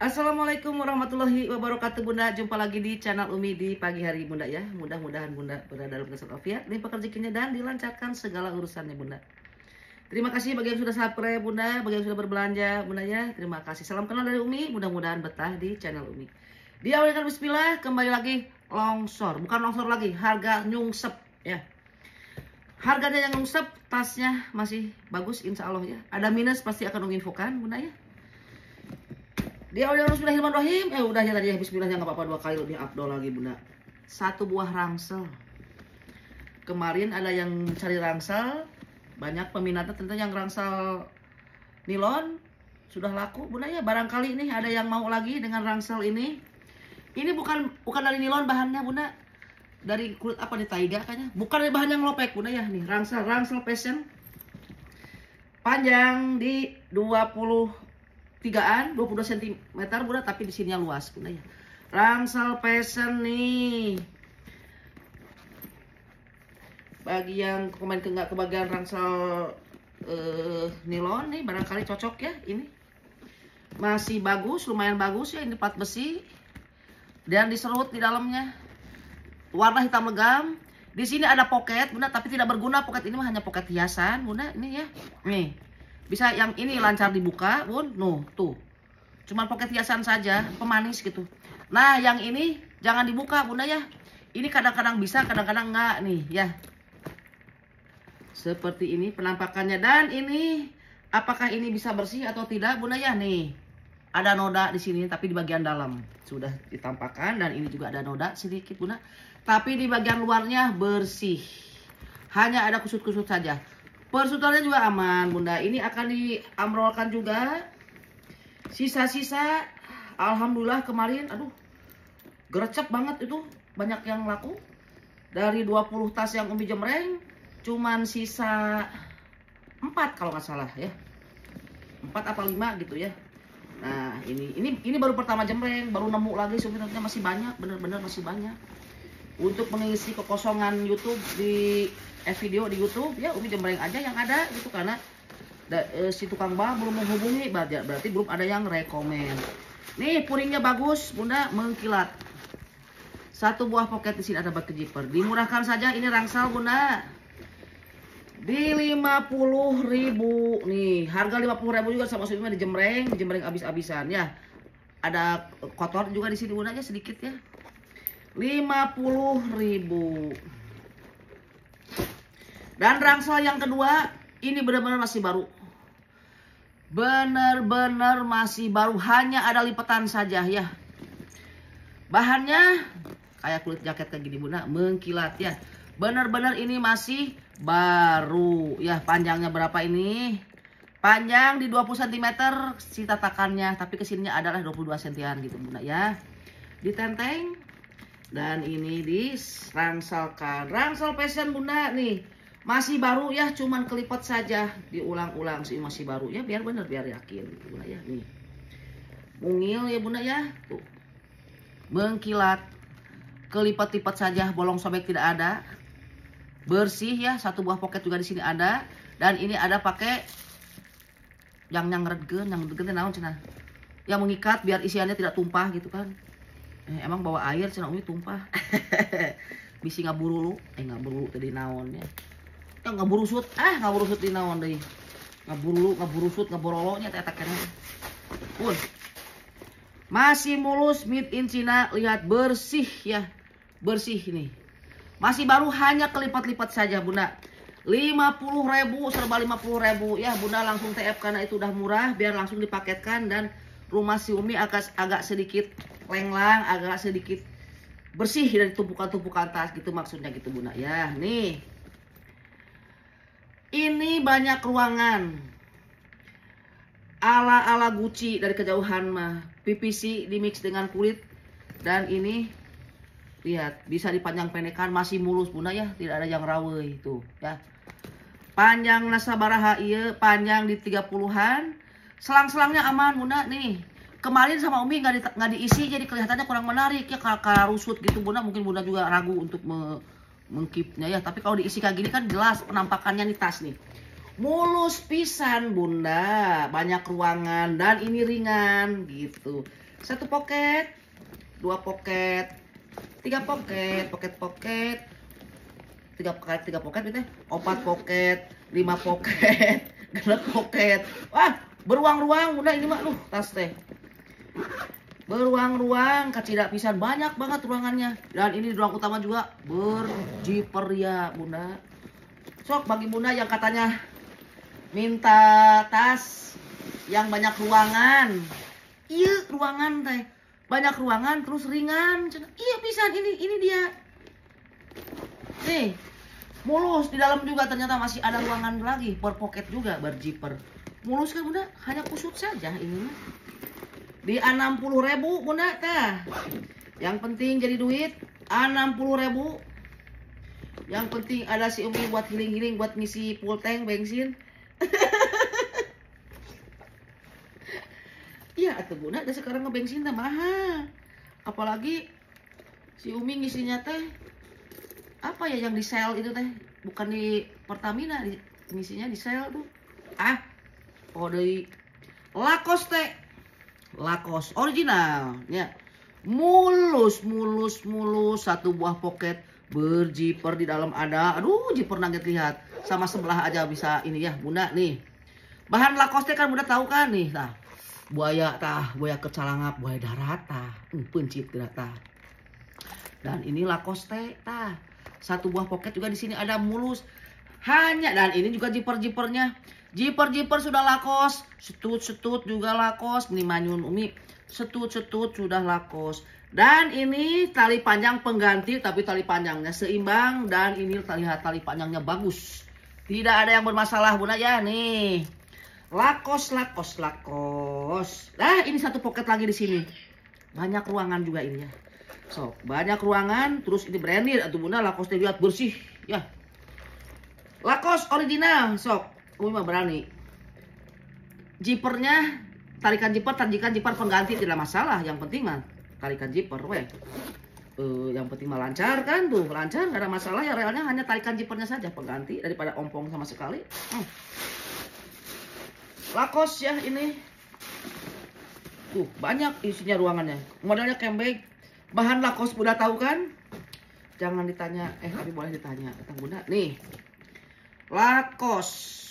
Assalamualaikum warahmatullahi wabarakatuh Bunda. Jumpa lagi di channel Umi di pagi hari Bunda ya. Mudah-mudahan Bunda berada dalam keadaan walafiat, limpah rezekinya dan dilancarkan segala urusannya Bunda. Terima kasih bagi yang sudah subscribe Bunda, bagi yang sudah berbelanja Bunda ya. Terima kasih. Salam kenal dari Umi, mudah-mudahan betah di channel Umi. Diawali bismillah, kembali lagi longsor. Bukan longsor lagi, harga nyungsep ya. Harganya yang nyungsep, tasnya masih bagus insya Allah ya. Ada minus pasti akan Umi infokan Bunda ya. Dia udah bismillahirrahmanirrahim. Udah ya tadi ya bismillahnya nggak apa-apa, 2 kali lebih abdol lagi Bunda. 1 buah rangsel. Kemarin ada yang cari rangsel, banyak peminatnya tentu yang rangsel nilon sudah laku Bunda ya. Barangkali ini ada yang mau lagi dengan rangsel ini. Ini bukan dari nilon bahannya Bunda. Dari kulit apa nih, taiga kayaknya. Bukan dari bahan yang lopek Bunda ya. Nih rangsel fashion. Panjang di 23-an, 22 cm Bunda, tapi di sininya luas Bunda ya. Rangsel fashion nih. Bagi yang komen nggak kebagian rangsel nilon nih, barangkali cocok ya ini. Masih bagus, lumayan bagus ya, ini 4 besi. Dan diserut di dalamnya. Warna hitam legam. Di sini ada pocket Bunda, tapi tidak berguna pocket ini, hanya pocket hiasan Bunda ini ya. Nih. Bisa yang ini lancar dibuka, Bun. Nuh, tuh. Cuman pocket hiasan saja, pemanis gitu. Nah, yang ini jangan dibuka, Bunda ya. Ini kadang-kadang bisa, kadang-kadang enggak nih, ya. Seperti ini penampakannya. Dan ini apakah ini bisa bersih atau tidak, Bunda ya? Nih. Ada noda di sini tapi di bagian dalam sudah ditampakkan, dan ini juga ada noda sedikit, Bunda. Tapi di bagian luarnya bersih. Hanya ada kusut-kusut saja. Persutannya juga aman Bunda. Ini akan diamrolkan juga. Sisa-sisa alhamdulillah kemarin aduh gercep banget itu. Banyak yang laku. Dari 20 tas yang Umi jemreng cuman sisa 4 kalau nggak salah ya. 4 apa 5 gitu ya. Nah ini baru pertama jemreng. Baru nemu lagi, sebenarnya masih banyak. Bener-bener masih banyak. Untuk mengisi kekosongan YouTube di video di YouTube ya, Umi jembreng aja yang ada gitu, karena si tukang bal belum menghubungi, berarti belum ada yang rekomen. Nih puringnya bagus Bunda, mengkilat. 1 buah pocket di sini ada bak kejiper. Dimurahkan saja ini rangsel Bunda. Di 50.000 nih, harga 50.000 juga sama maksudnya dijembreng abis-abisan ya. Ada kotor juga di sini Bunda ya, sedikit ya. 50.000. Dan rangsel yang kedua ini benar-benar masih baru. Benar-benar masih baru, hanya ada lipatan saja ya. Bahannya kayak kulit jaket kayak gini Bunda, mengkilat ya. Benar-benar ini masih baru ya. Panjangnya berapa ini? Panjang di 20 cm si tatakannya, tapi kesininya adalah 22 cm gitu Bunda ya. Ditenteng. Dan ini dirangsalkan. Rangsel fashion Bunda nih. Masih baru ya, cuman kelipat saja. Diulang-ulang sih, masih baru ya. Biar bener, biar yakin Bunda ya. Nih. Mungil ya Bunda ya. Tuh. Mengkilat. Kelipat-lipat saja, bolong sobek tidak ada. Bersih ya, 1 buah pocket juga di sini ada. Dan ini ada pakai yang ngeregen naon cenah. Yang mengikat biar isiannya tidak tumpah gitu kan. Emang bawa air cenah Umi tumpah. Bisi ngaburu ngaburu tadi naon ya. Ya ngaburusut, ngaburusut di naon deui. Ngaburusut, ngaborolonya teh keneh. Masih mulus, made in China, lihat bersih ya. Bersih nih. Masih baru, hanya kelipat-lipat saja Bunda. 50.000 serba 50.000 ya Bunda, langsung TF karena itu udah murah, biar langsung dipaketkan. Dan rumah si Umi agak sedikit lenglang, agak sedikit bersih dari tumpukan-tumpukan tas gitu, maksudnya gitu Bunda ya. Nih. Ini banyak ruangan. Ala-ala Gucci dari kejauhan mah. PVC dimix dengan kulit. Dan ini lihat, bisa dipanjang pendekan, masih mulus Bunda ya, tidak ada yang rawe itu ya. Panjang nasabaraha ieu, panjang di 30-an. Selang-selangnya aman Bunda nih. Kemarin sama Umi nggak diisi, jadi kelihatannya kurang menarik ya, karusut gitu Bunda. Mungkin Bunda juga ragu untuk mengkipnya ya. Tapi kalau diisi kayak gini kan jelas penampakannya nih tas nih. mulus pisan bunda, banyak ruangan dan ini ringan gitu. 1 poket, 2 poket, 3 poket, poket, 3 poket gitu, 4 poket, 5 poket, 6 poket. Wah, beruang-ruang bunda ini mah, tas teh. Beruang-ruang, kacida pisan, banyak banget ruangannya. Dan ini ruang utama juga berjiper ya bunda. Sok bagi bunda yang katanya minta tas yang banyak ruangan. Iya, ruangan teh. Banyak ruangan terus ringan. Iya pisan, ini dia. Nih, mulus di dalam juga ternyata masih ada ruangan lagi, per pocket juga berjiper. Mulus kan bunda, hanya kusut saja ini mah. Di 60.000 bunda tah. Yang penting jadi duit 60.000. Yang penting ada si Umi buat healing-healing, buat ngisi full tank bensin. Iya atuh bunda, ada sekarang ngebensin teh mahal. Apalagi si Umi ngisinya teh apa ya yang di sel itu teh, bukan di Pertamina, ngisinya di sel tuh. Oh dari Lacoste. Lacoste original ya. Mulus, 1 buah poket berjiper di dalam ada. Aduh, jiper nugget lihat. Sama sebelah aja bisa ini ya, bunda nih. Bahan Lacoste kan bunda tahu kan nih, tah. Buaya tah, buaya kecalangap, buaya darat tah. Pencit gerak tah. Dan ini Lacoste tah. 1 buah poket juga di sini ada mulus. Hanya dan ini juga jiper-jipernya. Jiper sudah Lacoste, setut juga Lacoste, ini manyun Umi. Setut sudah Lacoste. Dan ini tali panjang pengganti, tapi tali panjangnya seimbang dan ini lihat tali panjangnya bagus. Tidak ada yang bermasalah bunda ya nih. Lacoste. Nah, ini 1 poket lagi di sini. Banyak ruangan juga ini ya. So, banyak ruangan, terus ini branded atau bunda Lacoste lihat bersih ya. Lacoste original, sok. Umi mah berani. Jipernya tarikan jiper pengganti tidak masalah. Yang penting mah tarikan jiper weh. Yang penting mah lancar kan tuh, lancar nggak ada masalah ya, realnya hanya tarikan jipernya saja pengganti daripada ompong sama sekali. Lacoste ya ini. Tuh, banyak isinya ruangannya. Modelnya cambag. Bahan Lacoste udah tahu kan? Jangan ditanya, tapi boleh ditanya. Tentang bunda nih. Lacoste.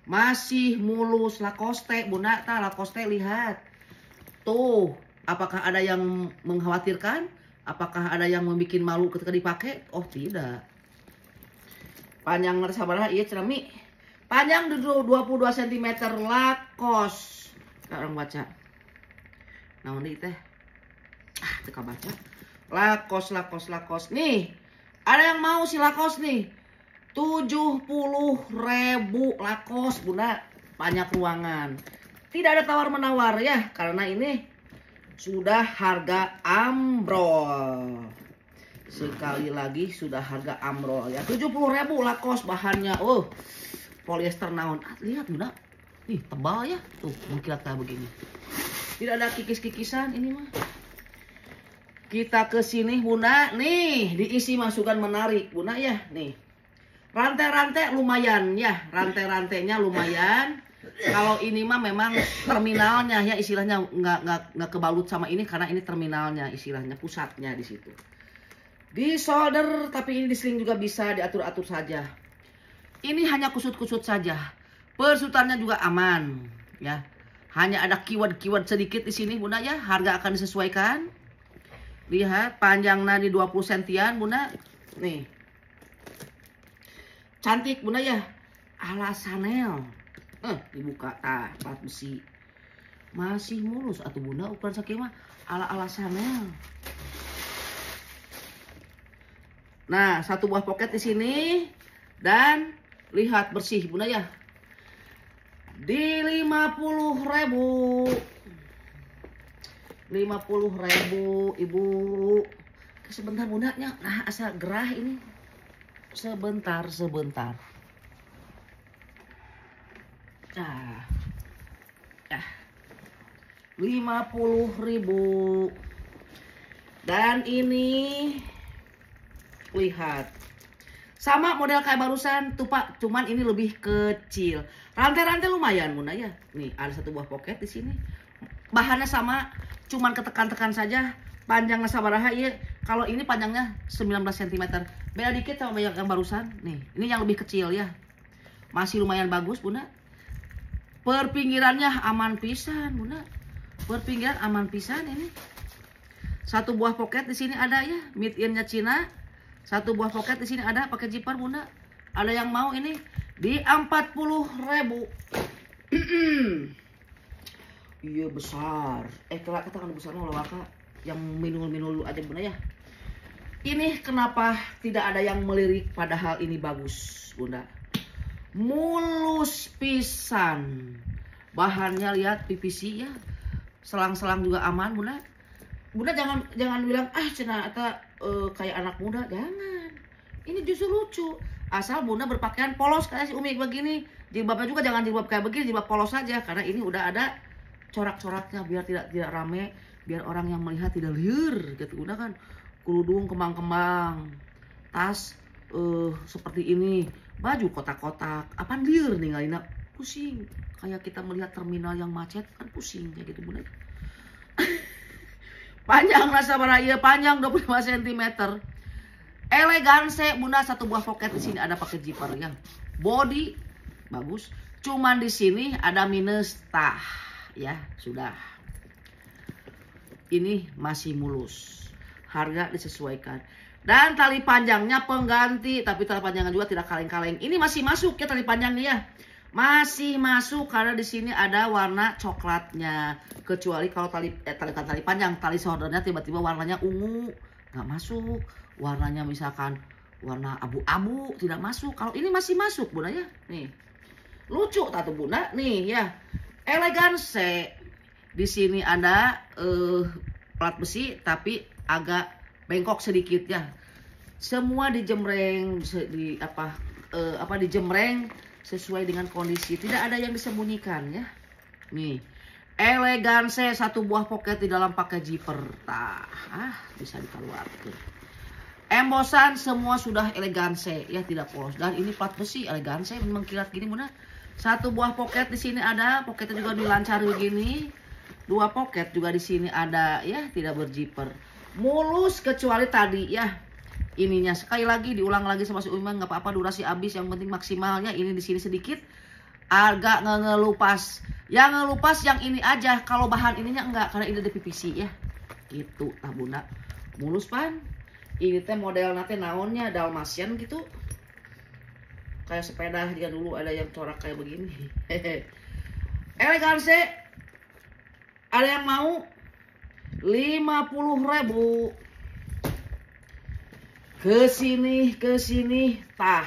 Masih mulus Lacoste, bunda ta Lacoste lihat. Tuh, apakah ada yang mengkhawatirkan? Apakah ada yang membuat malu ketika dipakai? Oh, tidak. Panjang sabaraha ieu cerami. Panjang 22 cm Lacoste. Orang baca. Naon deui teh? Teka baca. Lacoste. Nih, ada yang mau si Lacoste nih. 70.000 Lacoste bunda, banyak ruangan. Tidak ada tawar-menawar ya, karena ini sudah harga ambrol. Sekali lagi sudah harga ambrol ya. 70.000 Lacoste bahannya. Polyester naon. Lihat bunda. Ih, tebal ya. Tuh, mengkilat kayak begini. Tidak ada kikis-kikisan ini mah. Kita ke sini bunda, nih diisi masukan menarik bunda ya, nih. Rantai-rantai lumayan ya, rantai-rantainya lumayan. Kalau ini mah memang terminalnya ya, istilahnya nggak kebalut sama ini karena ini terminalnya, istilahnya pusatnya di situ. Di solder, tapi ini diseling juga bisa diatur-atur saja. Ini hanya kusut-kusut saja. Persutannya juga aman ya. Hanya ada keyword sedikit di sini bunda ya, harga akan disesuaikan. Lihat panjangnya di 20 sentian bunda. Nih. Cantik bunda ya, ala Chanel. Dibuka plat besi. Masih mulus atuh bunda, ukuran sakieu mah ala Chanel. Nah, 1 buah poket di sini dan lihat bersih bunda ya. Di 50.000. 50.000 ibu. Sebentar bundanya, nah asal gerah ini. Sebentar. Nah, 50.000. Dan ini lihat Sama model kayak barusan tuh Pak, cuman ini lebih kecil. Rantai-rantai lumayan Bunda ya. Nih ada satu buah pocket di sini. Bahannya sama, cuman ketekan-tekan saja. Panjangnya sabaraha ya. Kalau ini panjangnya 19 cm. Beda dikit sama yang barusan. Nih, ini yang lebih kecil ya. Masih lumayan bagus Bunda. Perpinggirannya aman pisan Bunda. Perpinggiran aman pisan ini. Satu buah pocket di sini ada ya, made in-nya Cina. Satu buah pocket di sini ada pakai zipper Bunda. Ada yang mau ini di 40.000. Iya besar. Kelak kata kan besar loh Kak. Yang minul-minul aja Bunda ya. Ini kenapa tidak ada yang melirik padahal ini bagus Bunda. Mulus pisan. Bahannya lihat PVC ya. Selang-selang juga aman Bunda. Bunda jangan bilang cenah eta kayak anak muda, jangan. Ini justru lucu. Asal Bunda berpakaian polos kayak si Umi begini. Jilbabnya juga jangan jilbab kayak begini, jilbab polos saja karena ini udah ada corak-coraknya biar tidak rame, biar orang yang melihat tidak liur gitu. Bunda kan kerudung kembang-kembang, tas seperti ini, baju kotak-kotak, apaan liur ninggalin pusing. Kayak kita melihat terminal yang macet kan pusing kayak gitu Bunda. Panjang rasa baraya, panjang 25 cm. Elegance Bunda, satu buah pocket di sini ada pakai zipper ya. Body bagus, cuman di sini ada minus tah ya, sudah. Ini masih mulus. Harga disesuaikan. Dan tali panjangnya pengganti, tapi tali panjangnya juga tidak kaleng-kaleng. Ini masih masuk ya tali panjangnya ya. Masih masuk karena di sini ada warna coklatnya. Kecuali kalau tali panjang, tali soldernya tiba-tiba warnanya ungu, nggak masuk. Warnanya misalkan warna abu-abu tidak masuk. Kalau ini masih masuk Bunda ya. Nih. Lucu tatu Bunda nih ya. Elegance. Di sini ada plat besi tapi agak bengkok sedikit ya. Semua dijemreng dijemreng sesuai dengan kondisi. Tidak ada yang disembunyikan ya. Nih. Elegance satu buah pocket di dalam pakai zipper. Bisa dikeluarkan. Embosan semua sudah elegance ya, tidak polos. Dan ini plat besi elegance mengkilat gini Bunda. Satu buah pocket di sini ada, pocketnya juga dilancar begini. Dua pocket juga di sini ada ya, tidak berzipper. Mulus kecuali tadi ya. Ininya sekali lagi diulang lagi sama si Uiman, nggak apa-apa durasi habis, yang penting maksimalnya ini di sini sedikit agak ngelupas. Yang ngelupas yang ini aja, kalau bahan ininya enggak karena ini dari PVC ya. Gitu Bunda. Mulus pan. Ini teh model nanti naonnya Dalmatian gitu. Kayak sepeda dia dulu ada yang corak kayak begini. Elegance. Ada yang mau 50.000. Ke sini tah.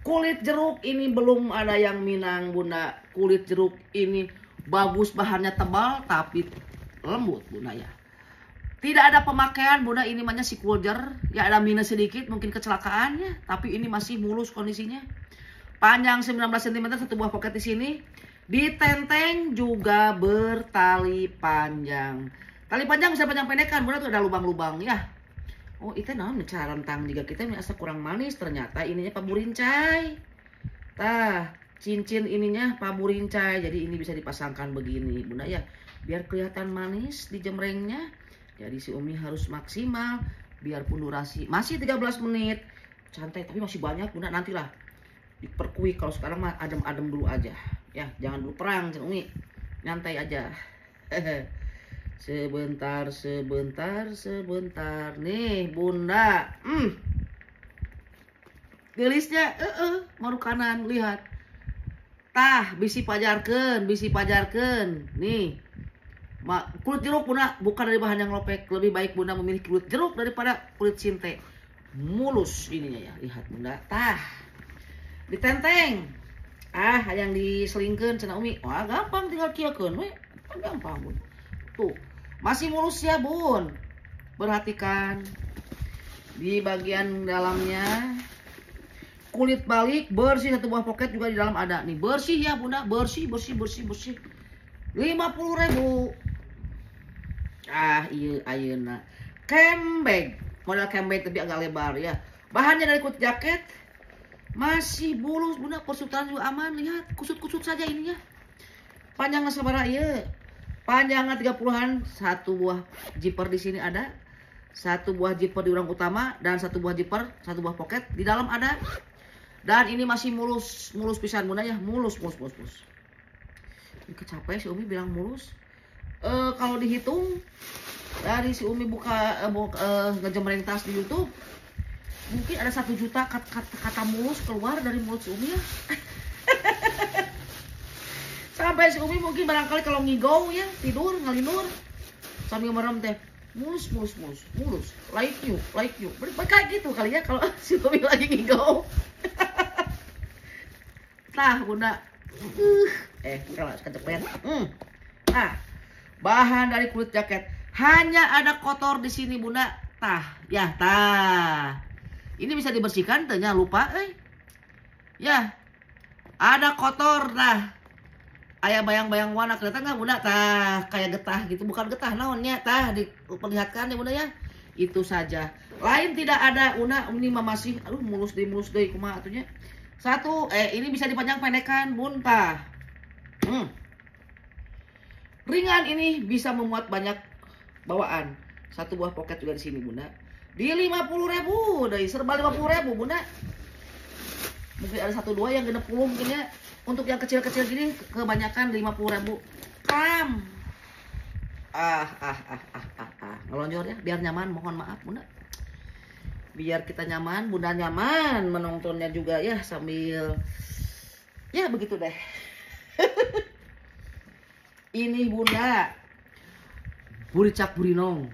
Kulit jeruk ini belum ada yang minang Bunda. Kulit jeruk ini bagus, bahannya tebal tapi lembut Bunda ya. Tidak ada pemakaian Bunda, ini namanya si Kuljer. Ya ada minus sedikit mungkin kecelakaannya, tapi ini masih mulus kondisinya. Panjang 19 cm satu buah pocket di sini. Ditenteng juga bertali panjang. Tali panjang bisa panjang pendekan Bunda, tuh ada lubang-lubang ya. Oh itu naon cara rentang jika kita merasa kurang manis, ternyata ininya paburincai. Tah, cincin ininya paburincai. Jadi ini bisa dipasangkan begini Bunda ya. Biar kelihatan manis di jemrengnya. Jadi si Umi harus maksimal. Biarpun durasi masih 13 menit. Santai tapi masih banyak Bunda, nantilah diperkuik. Kalau sekarang mah adem-adem dulu aja. Ya, jangan dulu perang Umi. Nyantai aja. Sebentar. Nih Bunda. Gelisnya maru kanan lihat. Tah, bisi pajarkeun. Nih. Kulit jeruk Bunda bukan dari bahan yang lopek. Lebih baik Bunda memilih kulit jeruk daripada kulit sinte. Mulus ininya ya, lihat Bunda. Tah. Ditenteng. Yang diselingkeun cenah Umi. Wah, gampang tinggal kieukeun we. Gampang Bun. Tuh, masih mulus ya Bun. Perhatikan di bagian dalamnya. Kulit balik bersih, satu buah pocket juga di dalam ada. Nih bersih ya Bunda, bersih. 50.000. Iya ayeuna. Cambag, model cambag tapi agak lebar ya. Bahannya dari kulit jaket. Masih mulus bunda, persutan juga aman. Lihat, kusut-kusut saja ininya. Panjangnya sabaraha ieu? Panjangnya 30-an. Satu buah zipper di sini ada. Satu buah zipper di urang utama dan satu buah zipper, satu buah pocket di dalam ada. Dan ini masih mulus, mulus pisan bunda ya, mulus. Ini kecapai si Umi bilang mulus. Kalau dihitung dari si Umi buka ngejemreng tas di YouTube, mungkin ada 1 juta kata mulus keluar dari mulut si Umi ya. Sampai si Umi mungkin barangkali kalau ngigau ya, tidur ngalinur sambil merem teh mulus, like you. Kayak gitu kali ya kalau si Umi lagi ngigau. Nah bunda, kalau kecepet. Nah, bahan dari kulit jaket hanya ada kotor di sini bunda. Tah. Ini bisa dibersihkan, tanya lupa, ya, ada kotor, ayah bayang-bayang warna kelihatan nggak bunda? Tah, kayak getah gitu, bukan getah naonnya, diperlihatkan ya bunda ya. Itu saja, lain tidak ada bunda. Ini masih, mulus deh kumaha atunya. Satu, ini bisa dipanjang pendekan bunda. Ringan ini bisa memuat banyak bawaan. Satu buah pocket juga di sini bunda. Di 50.000, dari serba 50.000 bunda. Mungkin ada 1-2 yang 60 mungkin ya. Untuk yang kecil-kecil gini kebanyakan 50.000. Ngelonjor ya, biar nyaman, mohon maaf bunda. Biar kita nyaman, bunda nyaman menontonnya juga ya, sambil ya begitu deh. Ini bunda buricak burinong,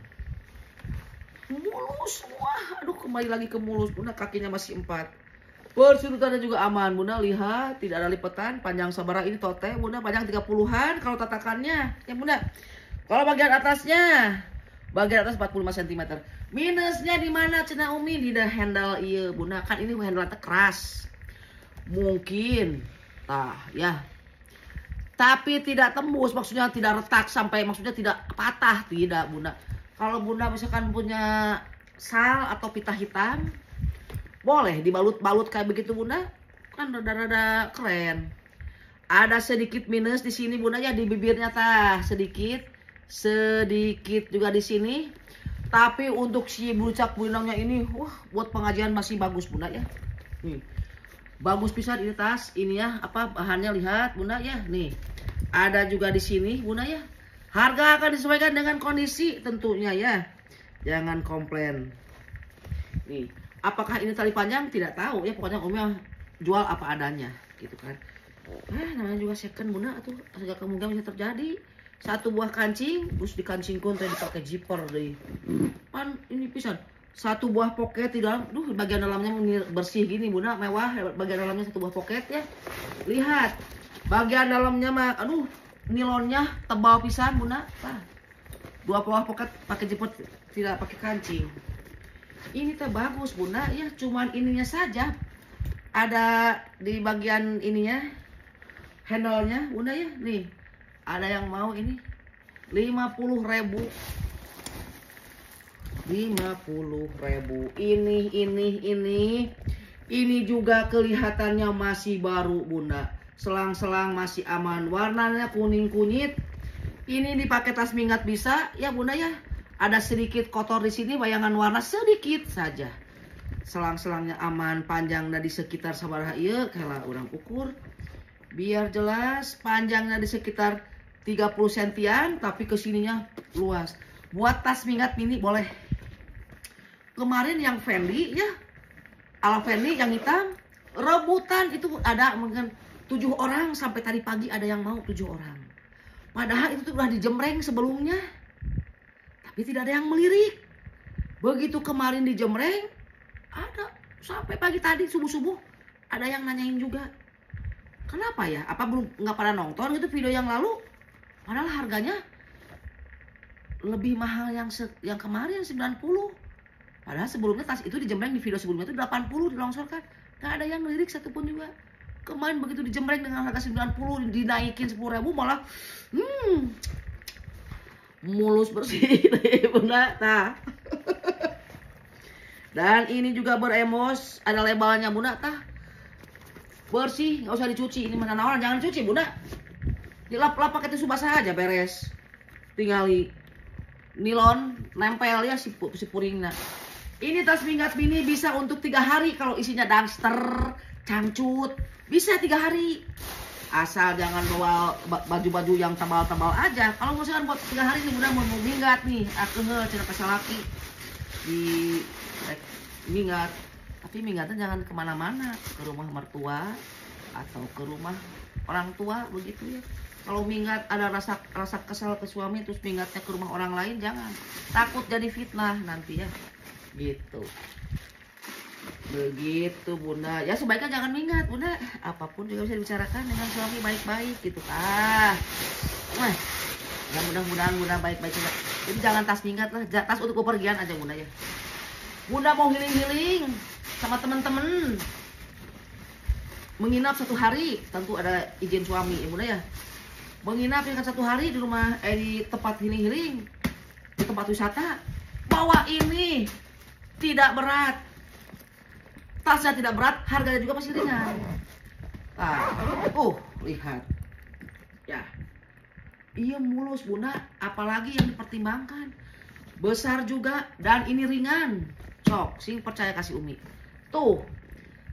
mulus semua. Aduh, kembali lagi ke mulus bunda. Kakinya masih 4. Persudutannya juga aman bunda. Lihat, tidak ada lipatan. Panjang sabaraha ini tote bunda, panjang 30-an kalau tatakannya ya bunda. Kalau bagian atasnya, bagian atas 45 cm. Minusnya di mana cenah Umi? Di handle iya bunda. Kan ini handle keras. Mungkin ya, tapi tidak tembus, maksudnya tidak retak sampai, maksudnya tidak patah, tidak bunda. Kalau bunda misalkan punya sal atau pita hitam, boleh dibalut-balut kayak begitu bunda, kan rada-rada keren. Ada sedikit minus di sini bunda ya, di bibirnya sedikit juga di sini. Tapi untuk si buricak burinongnya ini, buat pengajian masih bagus bunda ya. Nih, bagus pisan ini tas, ini ya, bahannya lihat bunda ya, nih. Ada juga di sini bunda ya. Harga akan disesuaikan dengan kondisi tentunya ya. Jangan komplain. Nih, apakah ini tali panjang? Tidak tahu ya, pokoknya Umi jual apa adanya gitu kan. Namanya juga second bunda, atau agak kemungkinan bisa terjadi. Satu buah kancing, terus dikancingkan tadi dipakai zipper deh. Pan ini pisan. Satu buah pocket di dalam, bagian dalamnya bersih gini bunda, mewah. Bagian dalamnya satu buah pocket ya. Lihat, bagian dalamnya mah, nilonnya tebal pisan bunda. 2 buah pocket pakai zipper, tidak pakai kancing. Ini bagus bunda ya, cuman ininya saja ada di bagian ininya, handle-nya bunda ya. Nih, ada yang mau ini 50.000. 50.000. Ini juga kelihatannya masih baru bunda. Selang-selang masih aman. Warnanya kuning kunyit. Ini dipakai tas minggat bisa ya bunda ya. Ada sedikit kotor di sini, bayangan warna sedikit saja. Selang-selangnya aman. Panjangnya di sekitar sabaraha ieu, kela urang ukur biar jelas. Panjangnya di sekitar 30 sentian, tapi kesininya luas. Buat tas minggat mini boleh. Kemarin yang Fendi ya, ala Fendi yang hitam, rebutan itu ada mungkin 7 orang, sampai tadi pagi ada yang mau 7 orang. Padahal itu udah dijemreng sebelumnya, tapi tidak ada yang melirik. Begitu kemarin dijemreng, ada sampai pagi tadi subuh-subuh ada yang nanyain juga. Kenapa ya? Apa belum nggak pada nonton gitu video yang lalu? Padahal harganya lebih mahal yang kemarin 90. Padahal sebelumnya tas itu dijemreng di video sebelumnya itu 80 dilongsorkan. Nggak ada yang ngelirik satupun juga. Kemarin begitu dijemreng dengan harga 90 dinaikin 10.000 malah mulus bersih bunda. Dan ini juga beremos, ada labelnya bunda bersih, nggak usah dicuci. Ini mana nawaran, jangan dicuci bunda. Dilap-lap pakai tisu basah aja beres. Tinggal nilon nempel ya si puringnya. Ini tas minggat mini bisa untuk 3 hari kalau isinya daster, cangcut, bisa 3 hari. Asal jangan bawa baju-baju yang tebal-tebal aja. Kalau misalkan buat 3 hari ini bunda mau minggat nih, aku cina kasih laki di minggat. Tapi minggatnya jangan kemana-mana, ke rumah mertua atau ke rumah orang tua begitu ya. Kalau minggat ada rasa kesal ke suami terus minggatnya ke rumah orang lain, jangan. Takut jadi fitnah nanti ya. Gitu. Begitu bunda. Ya sebaiknya jangan minggat bunda. Apapun juga bisa dibicarakan dengan suami baik-baik gitu. Wah. Ya mudah-mudahan bunda baik-baik juga. Jadi jangan tas minggat lah. Tas untuk bepergian aja bunda ya. Bunda mau healing-healing sama teman-teman. Menginap 1 hari, tentu ada izin suami ya bunda ya. Menginap dengan 1 hari di rumah di tempat healing-healing, di tempat wisata. Bawa ini tidak berat. Tasnya tidak berat, harganya juga masih ringan. Lihat. Ya. Iya mulus bunda, apalagi yang dipertimbangkan. Besar juga dan ini ringan. Sok, sing percaya kasih Umi. Tuh.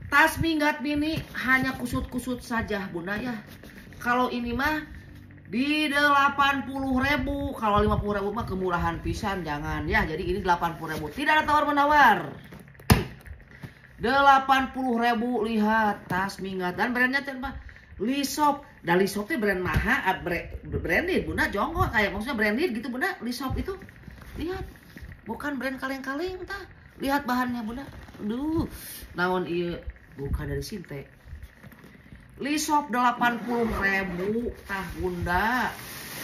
Tas minggat mini hanya kusut-kusut saja bunda ya. Kalau ini mah di 80.000, kalau 50.000 mah kemurahan pisan, jangan ya. Jadi ini 80.000, tidak ada tawar-menawar. 80.000, lihat tas minggat dan brandnya apa? Lisop. Dan Lisop itu brand mahal, branded bunda, jonggo kayak maksudnya branded gitu bunda. Lisop itu lihat, bukan brand kaleng-kaleng tah. Lihat bahannya bunda. Aduh, naon iya bukan dari Sinte. Lisop 80.000 tah bunda,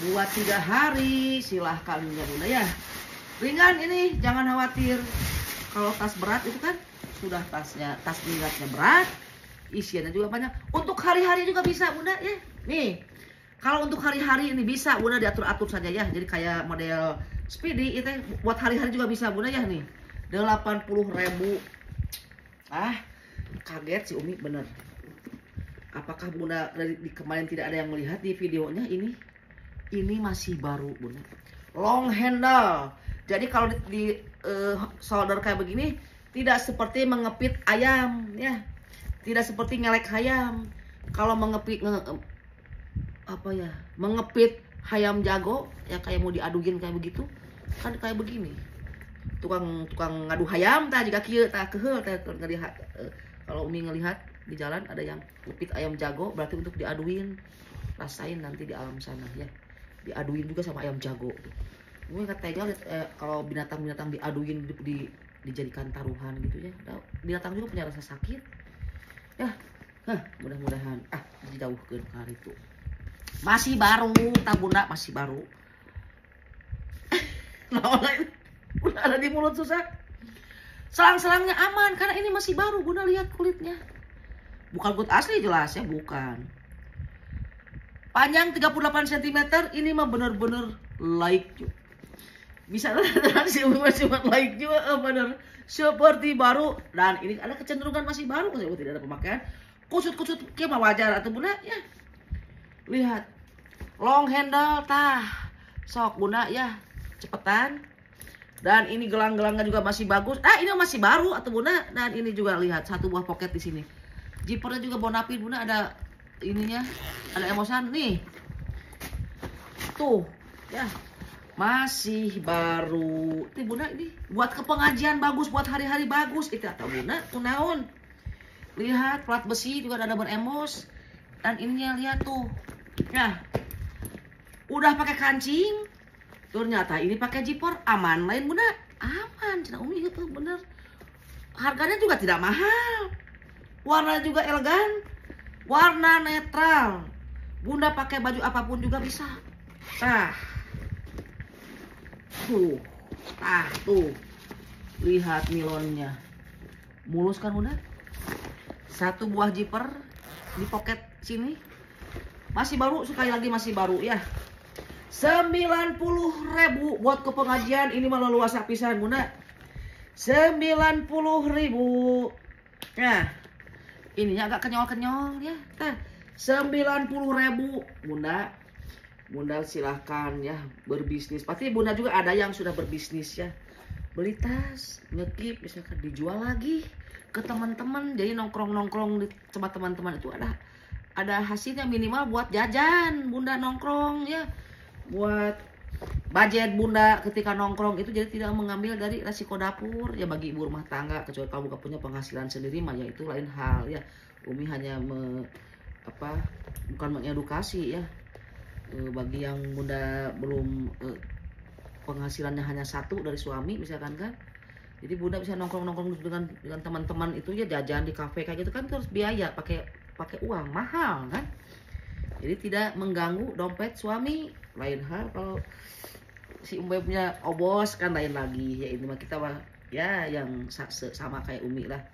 buat 3 hari silahkan ya bunda ya. Ringan ini, jangan khawatir. Kalau tas berat itu kan sudah tas minggatnya berat, isiannya juga banyak. Untuk hari-hari juga bisa bunda ya. Nih, kalau untuk hari-hari ini bisa bunda diatur-atur saja ya. Jadi kayak model Speedy itu buat hari-hari juga bisa bunda ya nih. 80.000. Kaget si Umi bener. Apakah bunda dari kemarin tidak ada yang melihat di videonya ini? Ini masih baru bunda. Long handle. Jadi kalau di solder kayak begini tidak seperti mengepit ayam ya. Tidak seperti ngelek ayam. Kalau mengepit mengepit ayam jago ya kayak mau diaduin kayak begitu kan kayak begini. Tukang ngadu ayam tah jika kieu tah keheul tah ngelihat. Kalau Umi ngelihat di jalan ada yang ngepit ayam jago, berarti untuk diaduin. Rasain nanti di alam sana ya. Diaduin juga sama ayam jago. Gue nggak tega kalau binatang-binatang diaduin dijadikan taruhan gitu ya. Binatang juga punya rasa sakit. Ya, mudah-mudahan dijauhkeun kali itu. Masih baru, tak bunda masih baru. Udah ada di mulut susah. Selang-selangnya aman karena ini masih baru bunda, lihat kulitnya. Bukan kulit asli jelas ya, bukan. Panjang 38 cm, ini mah bener-bener like juga. Bisa sih masih like juga bener seperti baru. Dan ini ada kecenderungan masih baru, tidak ada pemakaian. Kusut-kusut kayak mah wajar atau bunda ya. Lihat. Long handle tah. Sok bunda ya, cepetan. Dan ini gelang-gelangnya juga masih bagus. Ini masih baru atau bunda. Dan ini juga lihat satu buah pocket di sini. Zippernya juga bonafide bunda, ada ininya, ada emosan nih. Tuh, ya. Masih baru. Nih bunda ini buat ke pengajian bagus, buat hari-hari bagus. Itu atau bunda, kunaon. Lihat plat besi juga ada beremos. Dan ininya lihat tuh. Ya. Udah pakai kancing. Ternyata ini pakai zipper, aman lain bunda, aman. Cina Umi itu bener. Harganya juga tidak mahal, warna juga elegan, warna netral. Bunda pakai baju apapun juga bisa. Tuh, lihat nilonnya, mulus kan bunda. Satu buah zipper di pocket sini, masih baru, sekali lagi masih baru ya. 90.000 buat ke pengajian, ini malah luasa pisan bunda. 90.000. Nah, ininya agak kenyol-kenyol ya. Tah, 90.000 Bunda. Bunda silahkan ya berbisnis. Pasti Bunda juga ada yang sudah berbisnis ya. Beli tas, ngekip, misalkan dijual lagi ke teman-teman. Jadi nongkrong-nongkrong di tempat teman-teman itu ada hasilnya, minimal buat jajan Bunda nongkrong ya. Buat budget Bunda ketika nongkrong itu, jadi tidak mengambil dari resiko dapur ya bagi ibu rumah tangga. Kecuali kalau bukan punya penghasilan sendiri mah ya itu lain hal ya. Umi hanya bukan mengedukasi ya. Bagi yang Bunda belum penghasilannya hanya satu dari suami misalkan kan, jadi Bunda bisa nongkrong-nongkrong dengan teman-teman itu ya, jajan di kafe kayak gitu kan terus biaya pakai uang mahal kan, jadi tidak mengganggu dompet suami. Lain hal kalau si Umi punya obos kan lain lagi ya. Ini mah kita ya yang sama kayak Umi lah,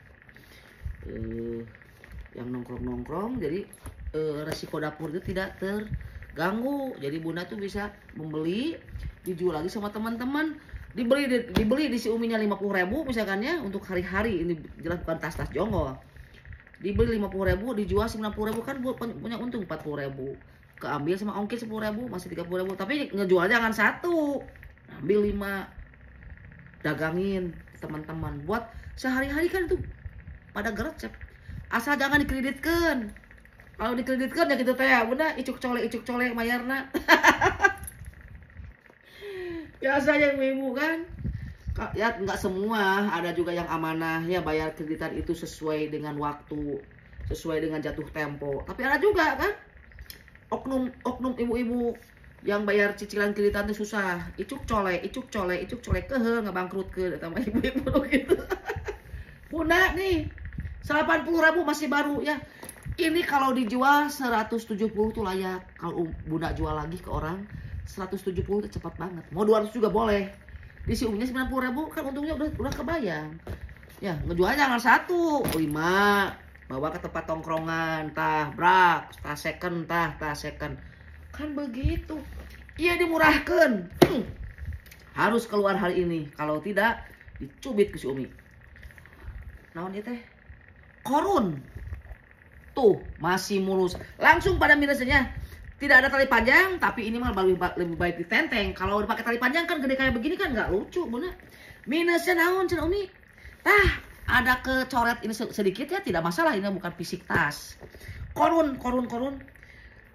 yang nongkrong-nongkrong, jadi resiko dapur itu tidak terganggu. Jadi Bunda tuh bisa membeli, dijual lagi sama teman-teman, dibeli di si Uminya 50.000 misalkan ya untuk hari-hari. Ini jelas bukan tas-tas jonggol. Dibeli 50.000, dijual 90.000 kan punya untung 40.000. Keambil sama ongkir 10.000, masih 30.000. Tapi ngejual jangan satu, ambil 5, dagangin teman-teman buat sehari-hari kan tuh pada gercep. Asal jangan dikreditkan. Kalau dikreditkan ya gitu teh Bunda, icuk cole mayarna. Biasanya ibu kan ya nggak semua, ada juga yang amanah ya bayar kreditan itu sesuai dengan waktu, sesuai dengan jatuh tempo. Tapi ada juga kan oknum ibu-ibu yang bayar cicilan kreditan itu susah, icuk cole kehe ngebangkrut ke sama ibu-ibu gitu. Bunda nih 80.000 masih baru ya. Ini kalau dijual 170 tuh layak. Kalau Bunda jual lagi ke orang 170 itu cepat banget. Mau 200 juga boleh. Di si Uminya 90.000 kan untungnya udah kebayang. Ya, ngejual jangan 1, 5. Bawa ke tempat tongkrongan, tah brak, tah second. Kan begitu. Iya dimurahkan. Harus keluar hari ini. Kalau tidak dicubit ke si Umi. Naon ieu teh? Korun. Tuh, masih mulus. Langsung pada minusnya. Tidak ada tali panjang, tapi ini mah lebih baik ditenteng. Kalau dipakai tali panjang kan gede kayak begini kan nggak lucu, Bunda. Minusnya naon cenah Umi? Tah, ada kecoret ini sedikit ya, tidak masalah, ini bukan fisik tas. Korun.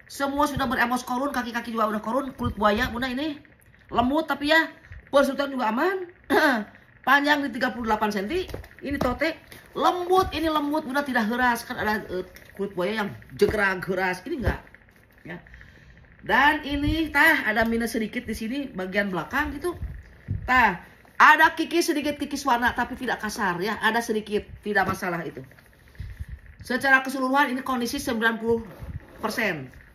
Semua sudah beremos korun, kaki-kaki juga udah korun, kulit buaya Bunda ini. Lembut tapi ya, persutan juga aman. Panjang di 38 cm. Ini tote lembut, Bunda, tidak geras. Kan ada kulit buaya yang jegrag geras, ini enggak. Ya. Dan ini tah ada minus sedikit di sini bagian belakang gitu. Tah, ada kikis sedikit, kikis warna tapi tidak kasar ya, ada sedikit, tidak masalah itu. Secara keseluruhan ini kondisi 90%.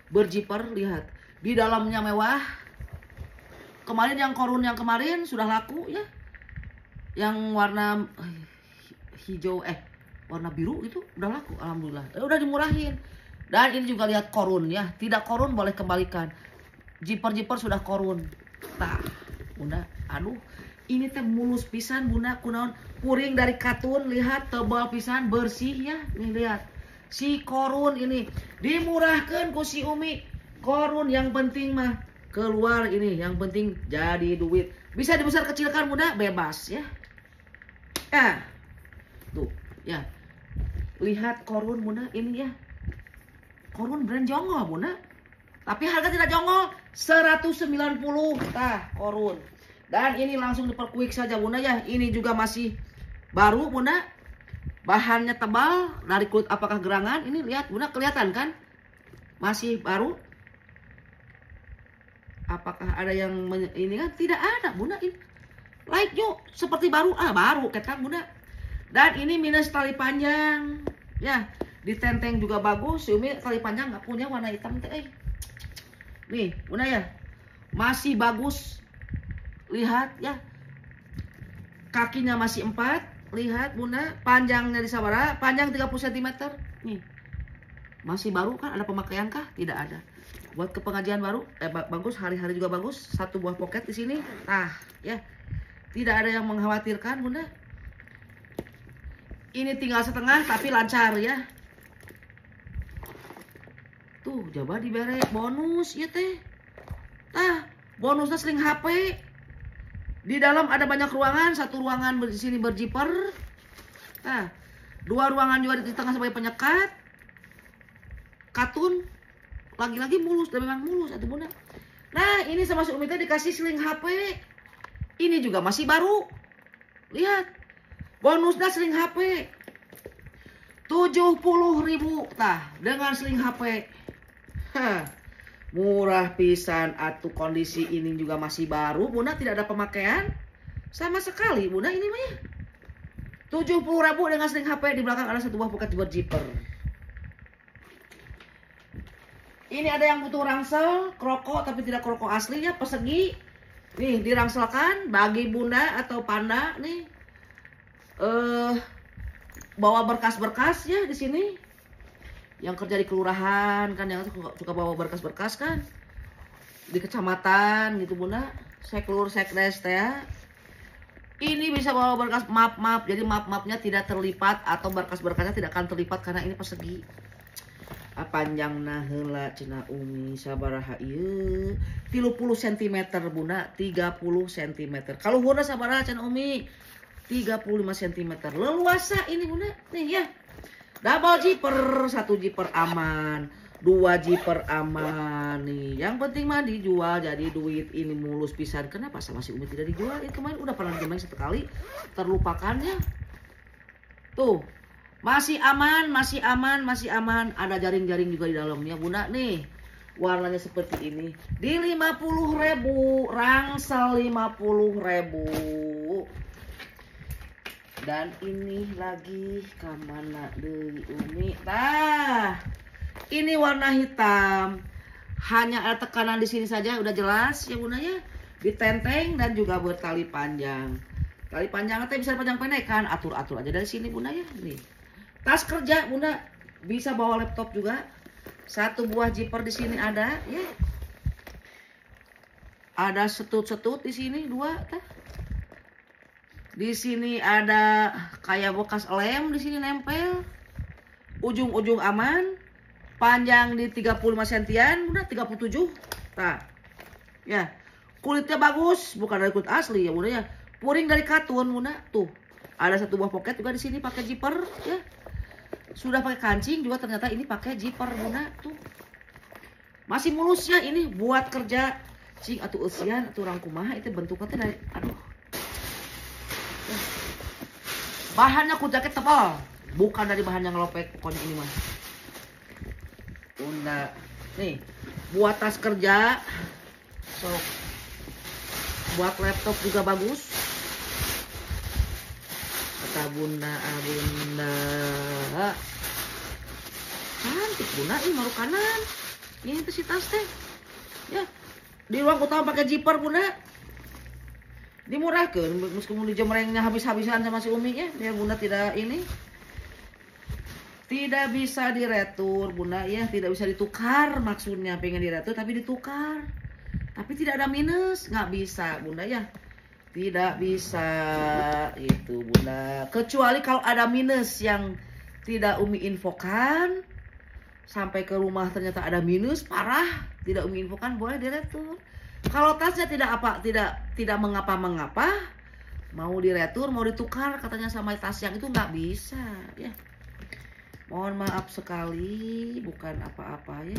Berjiper, lihat. Di dalamnya mewah. Kemarin yang korun yang kemarin sudah laku ya. Yang warna hijau warna biru itu udah laku alhamdulillah. Udah dimurahin. Dan ini juga lihat korun ya. Tidak korun boleh kembalikan. Jiper sudah korun. Tah, Bunda, aduh, ini teh mulus pisan Bunda, kunaon puring dari katun, lihat tebal pisan, bersih ya. Nih lihat. Si korun ini dimurahkan ku si Umi. Korun yang penting mah keluar ini, yang penting jadi duit. Bisa dibesar kecilkan Bunda, bebas ya. Tuh, ya. Lihat korun Bunda ini ya. Korun brand jongol Bunda. Tapi harga tidak jongol, 190 tah korun. Dan ini langsung diperkuik saja Bunda ya. Ini juga masih baru Bunda. Bahannya tebal, dari kulit apakah gerangan? Ini lihat Bunda, kelihatan kan? Masih baru. Apakah ada yang ini kan? Tidak ada Bunda ini. Like yuk seperti baru, baru ketang Bunda. Dan ini minus tali panjang ya. Ditenteng juga bagus. Si Umi tali panjang nggak punya warna hitam teh. Nih Bunda ya, masih bagus. Lihat ya, kakinya masih 4. Lihat Bunda, panjangnya di sabara, panjang 30 cm. Nih masih baru kan? Ada pemakaian kah? Tidak ada. Buat ke pengajian baru bagus, hari-hari juga bagus. Satu buah pocket di sini. Ya, tidak ada yang mengkhawatirkan Bunda. Ini tinggal setengah tapi lancar ya. Tuh, coba dibere bonus ya teh. Tah, bonusnya sling HP. Di dalam ada banyak ruangan, satu ruangan di sini berjiper. Nah, dua ruangan juga di tengah sebagai penyekat. Katun, lagi-lagi mulus, dan memang mulus atau bunda. Nah, ini sama si Umi teh dikasih sling HP. Ini juga masih baru. Lihat, bonusnya sling HP. 70.000 tah dengan sling HP. Hah, murah pisan atuh, kondisi ini juga masih baru bunda, tidak ada pemakaian sama sekali bunda. Ini mah ya 70.000 dengan sling HP. Di belakang ada satu buah pocket berjiper. Ini ada yang butuh rangsel kroko tapi tidak kroko aslinya, persegi nih, dirangselkan bagi bunda atau panda nih, bawa berkas-berkas ya di sini. Yang kerja di kelurahan kan, yang suka bawa berkas-berkas kan di kecamatan gitu bunda, seklur sekdes teh ya. Ini bisa bawa berkas map. Jadi map-mapnya tidak terlipat atau berkas-berkasnya tidak akan terlipat karena ini persegi. Panjangna heula cenah Umi sabaraha ieu? 30 cm bunda, 30 cm. Kaluhurna sabaraha cenah Umi? 35 cm. Leluasa ini bunda nih ya. Double zipper, 1 zipper aman, 2 zipper aman nih. Yang penting mah dijual jadi duit. Ini mulus pisan. Kenapa sama si Umi tidak dijual? Itu kemarin udah pernah dimain sekali, terlupakannya. Tuh, masih aman. Ada jaring-jaring juga di dalamnya bunda nih. Warnanya seperti ini. Di 50.000, rangsel 50.000. Dan ini lagi kemana deui Umi? Nah, ini warna hitam. Hanya ada tekanan di sini saja, udah jelas ya bunda ya. Ditenteng dan juga bertali panjang. Tali panjangnya bisa panjang pendek kan? Atur-atur aja dari sini bunda ya. Nih, tas kerja bunda, bisa bawa laptop juga. Satu buah zipper di sini ada ya. Ada setut-setut di sini 2 tah. Di sini ada kayak bekas lem di sini nempel. Ujung-ujung aman. Panjang di 35 sentian, udah 37. Nah, ya. Kulitnya bagus, bukan dari kulit asli ya bunda ya. Puring dari katun bunda. Tuh, ada satu buah pocket juga di sini pakai zipper ya. Sudah pakai kancing juga ternyata ini pakai zipper bunda. Tuh. Masih mulus ya ini buat kerja cing atau usian atau orang kumaha itu bentuknya dari aduh. Bahannya ku jaket tebal, bukan dari bahan yang lopek pokoknya ini mah. Bunda, nih buat tas kerja, sok. Buat laptop juga bagus. Kata bunda, cantik bunda, ini maru kanan. Ini tuh si tas teh, ya. Di ruang utama pakai zipper bunda. Dimurahkan, meskipun dijemrengnya habis-habisan sama si Umi ya, biar bunda tidak ini, tidak bisa diretur bunda ya, tidak bisa ditukar. Maksudnya pengen diretur tapi ditukar, tapi tidak ada minus, nggak bisa bunda ya, tidak bisa itu bunda. Kecuali kalau ada minus yang tidak Umi infokan, sampai ke rumah ternyata ada minus parah, tidak Umi infokan, boleh diretur. Kalau tasnya tidak mengapa-mengapa, mau diretur, mau ditukar katanya sama tas yang itu nggak bisa ya. Mohon maaf sekali, bukan apa-apa ya.